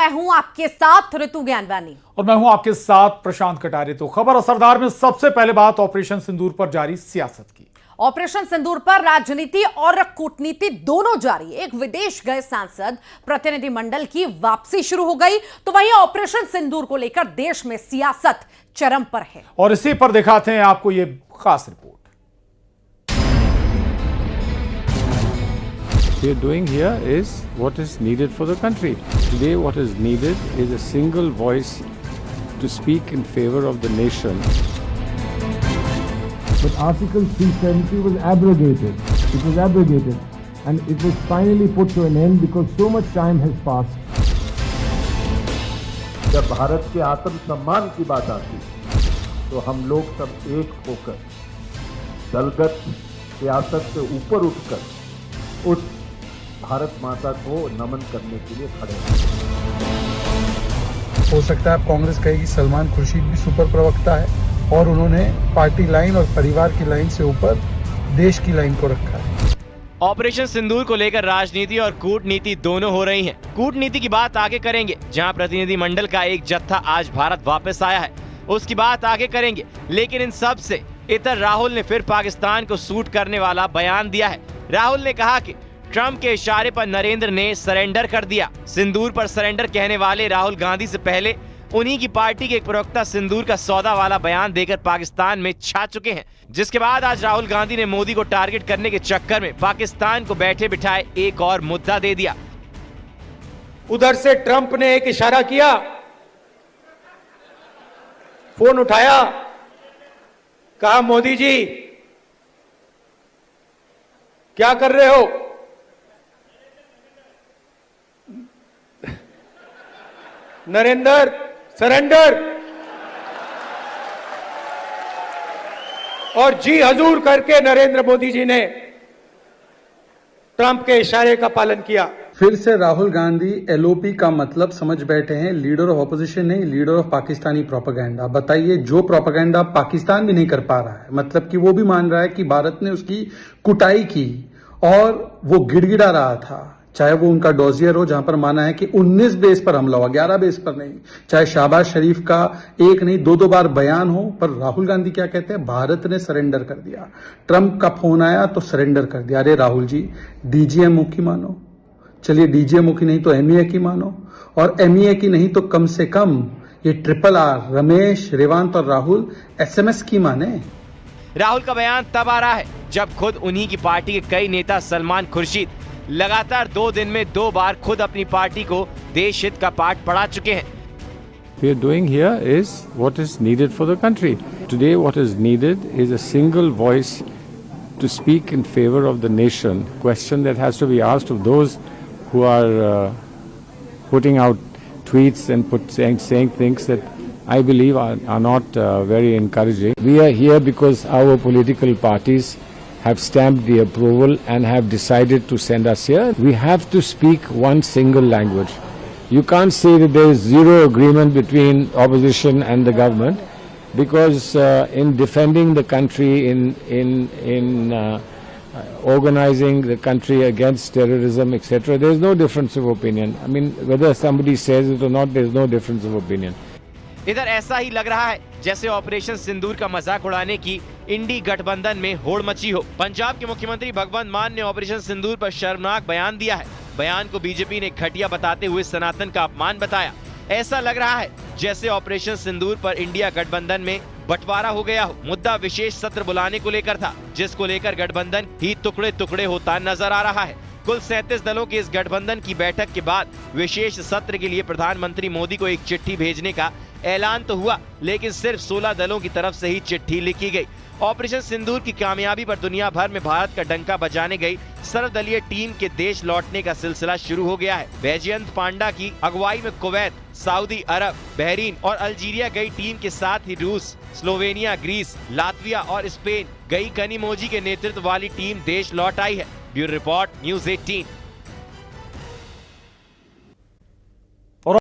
मैं हूं आपके साथ ऋतु ज्ञानवानी और मैं हूं आपके साथ प्रशांत कटारे। तो खबर असरदार में सबसे पहले बात ऑपरेशन सिंदूर पर जारी सियासत की। ऑपरेशन सिंदूर पर राजनीति और कूटनीति दोनों जारी। एक विदेश गए सांसद प्रतिनिधिमंडल की वापसी शुरू हो गई, तो वहीं ऑपरेशन सिंदूर को लेकर देश में सियासत चरम पर है। और इसी पर दिखाते हैं आपको ये खास report. We are doing here is what is needed for the country. Today what is needed is a single voice to speak in favor of the nation. But Article 370 was abrogated. It was abrogated and it was finally put to an end because so much time has passed. जब भारत के आत्मसम्मान की बात आती तो हम लोग सब एक होकर दलगत सियासत से ऊपर उठकर उस भारत माता को नमन करने के लिए खड़े हैं। हो सकता है आप कांग्रेस कहेगी सलमान खुर्शीद भी सुपर प्रवक्ता है और उन्होंने पार्टी लाइन और परिवार की लाइन से ऊपर देश की लाइन को रखा है। ऑपरेशन सिंदूर को लेकर राजनीति और कूटनीति दोनों हो रही हैं। कूटनीति की बात आगे करेंगे, जहां प्रतिनिधिमंडल का एक जत्था आज भारत वापस आया है, उसकी बात आगे करेंगे। लेकिन इन सब से इतर राहुल ने फिर पाकिस्तान को सूट करने वाला बयान दिया है। राहुल ने कहा कि ट्रंप के इशारे पर नरेंद्र ने सरेंडर कर दिया। सिंदूर पर सरेंडर कहने वाले राहुल गांधी से पहले उन्हीं की पार्टी के एक प्रवक्ता सिंदूर का सौदा वाला बयान देकर पाकिस्तान में छा चुके हैं, जिसके बाद आज राहुल गांधी ने मोदी को टारगेट करने के चक्कर में पाकिस्तान को बैठे बिठाए एक और मुद्दा दे दिया। उधर से ट्रंप ने एक इशारा किया, फोन उठाया, कहा मोदी जी क्या कर रहे हो? नरेंद्र सरेंडर, और जी हजूर करके नरेंद्र मोदी जी ने ट्रंप के इशारे का पालन किया। फिर से राहुल गांधी एलओपी का मतलब समझ बैठे हैं, लीडर ऑफ ऑपोजिशन नहीं, लीडर ऑफ पाकिस्तानी प्रोपेगेंडा। बताइए, जो प्रोपेगेंडा पाकिस्तान भी नहीं कर पा रहा है, मतलब कि वो भी मान रहा है कि भारत ने उसकी कुटाई की और वो गिड़गिड़ा रहा था। चाहे वो उनका डोजियर हो जहां पर माना है कि 19 बेस पर हमला हुआ, 11 बेस पर नहीं। चाहे शहबाज शरीफ का एक नहीं दो बार बयान हो, पर राहुल गांधी क्या कहते हैं? भारत ने सरेंडर कर दिया। ट्रंप का फोन आया तो सरेंडर कर दिया। अरे राहुल जी, डीजीएमओ की मानो, चलिए डीजीएमओ की नहीं तो एमईए की मानो, और एमईए की नहीं तो कम से कम ये ट्रिपल आर रमेश, रेवांत और राहुल एसएमएस की माने। राहुल का बयान तब आ रहा है जब खुद उन्हीं की पार्टी के कई नेता सलमान खुर्शीद लगातार 2 दिन में 2 बार खुद अपनी पार्टी को देश हित का पाठ पढ़ा चुके हैं। We are doing here is what is needed for the country. Today what is needed is a single voice to speak in favor of the nation. Question that has to be asked of those who are putting out tweets and saying things that I believe are not very encouraging. We are here because our political parties have stamped the approval and have decided to send us here. We have to speak one single language. You can't say that there is zero agreement between opposition and the government, because in defending the country, in organizing the country against terrorism, etc., there is no difference of opinion. I mean, whether somebody says it or not, there is no difference of opinion. इधर ऐसा ही लग रहा है जैसे operation सिंदूर का मजाक उड़ाने की इंडी गठबंधन में होड़ मची हो। पंजाब के मुख्यमंत्री भगवंत मान ने ऑपरेशन सिंदूर पर शर्मनाक बयान दिया है। बयान को बीजेपी ने घटिया बताते हुए सनातन का अपमान बताया। ऐसा लग रहा है जैसे ऑपरेशन सिंदूर पर इंडिया गठबंधन में बंटवारा हो गया हो। मुद्दा विशेष सत्र बुलाने को लेकर था, जिसको लेकर गठबंधन ही टुकड़े टुकड़े होता नजर आ रहा है। कुल 37 दलों के इस गठबंधन की बैठक के बाद विशेष सत्र के लिए प्रधानमंत्री मोदी को एक चिट्ठी भेजने का ऐलान तो हुआ, लेकिन सिर्फ 16 दलों की तरफ से ही चिट्ठी लिखी गई। ऑपरेशन सिंदूर की कामयाबी पर दुनिया भर में भारत का डंका बजाने गई सर्वदलीय टीम के देश लौटने का सिलसिला शुरू हो गया है। बैजयंत पांडा की अगुवाई में कुवैत, सऊदी अरब, बहरीन और अल्जीरिया गई टीम के साथ ही रूस, स्लोवेनिया, ग्रीस, लातविया और स्पेन गई कनिमोजी के नेतृत्व वाली टीम देश लौट आई है। Bureau report, news 18।